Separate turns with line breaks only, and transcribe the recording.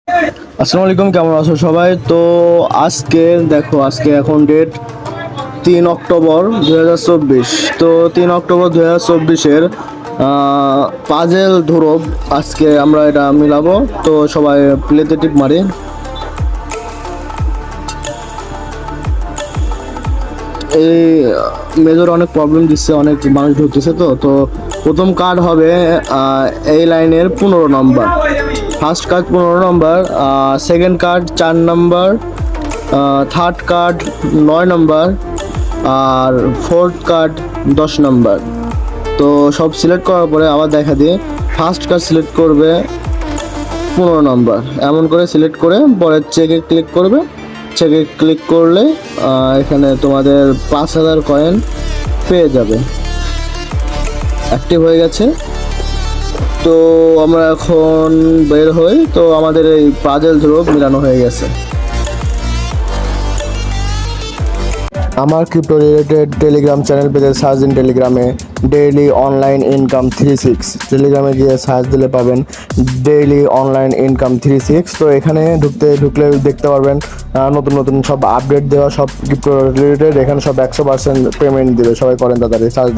আসসালামু আলাইকুম, কেমন আছো সবাই? তো আজকে এখন ডেট 3 অক্টোবর 2024। তো 3 অক্টোবর 2024-এর পাজেল ধ্রুব আজকে আমরা এটা মিলাবো। তো সবাই প্লেতে টিপ মারি। এই মেজর অনেক প্রবলেম দিচ্ছে, অনেক মানুষ ঢুকতেছে। তো প্রথম কার্ড হবে এই লাইনের 15 নম্বর। ফার্স্ট কার্ড 15 নম্বর, সেকেন্ড কার্ড 4 নম্বর, থার্ড কার্ড 9 নম্বর, আর ফোর্থ কার্ড 10 নম্বর। তো সব সিলেক্ট করার পরে আবার দেখা দিয়ে ফার্স্ট কার্ড সিলেক্ট করবে 15 নম্বর। এমন করে সিলেক্ট করে পরে চেকে ক্লিক করবে। চেকে ক্লিক করলে এখানে তোমাদের 5,000 কয়েন পেয়ে যাবে। অ্যাক্টিভ হয়ে গেছে। তো আমরা এখন বের হই। তো আমাদের এই পাজেল ধ্রুব মিলানো হয়ে গেছে। আমার ক্রিপ্টো রিলেটেড টেলিগ্রাম চ্যানেল পেজে সার্চ দিন টেলিগ্রামে ডেইলি অনলাইন ইনকাম 36। টেলিগ্রামে গিয়ে সার্চ দিলে পাবেন ডেইলি অনলাইন ইনকাম 36। তো এখানে ঢুকলে দেখতে পারবেন নতুন নতুন সব আপডেট দেওয়া, সব ক্রিপ্টো রিলেটেড। এখানে সব 100% পেমেন্ট দেবে। সবাই করেন তাড়াতাড়ি, সার্চ দেন।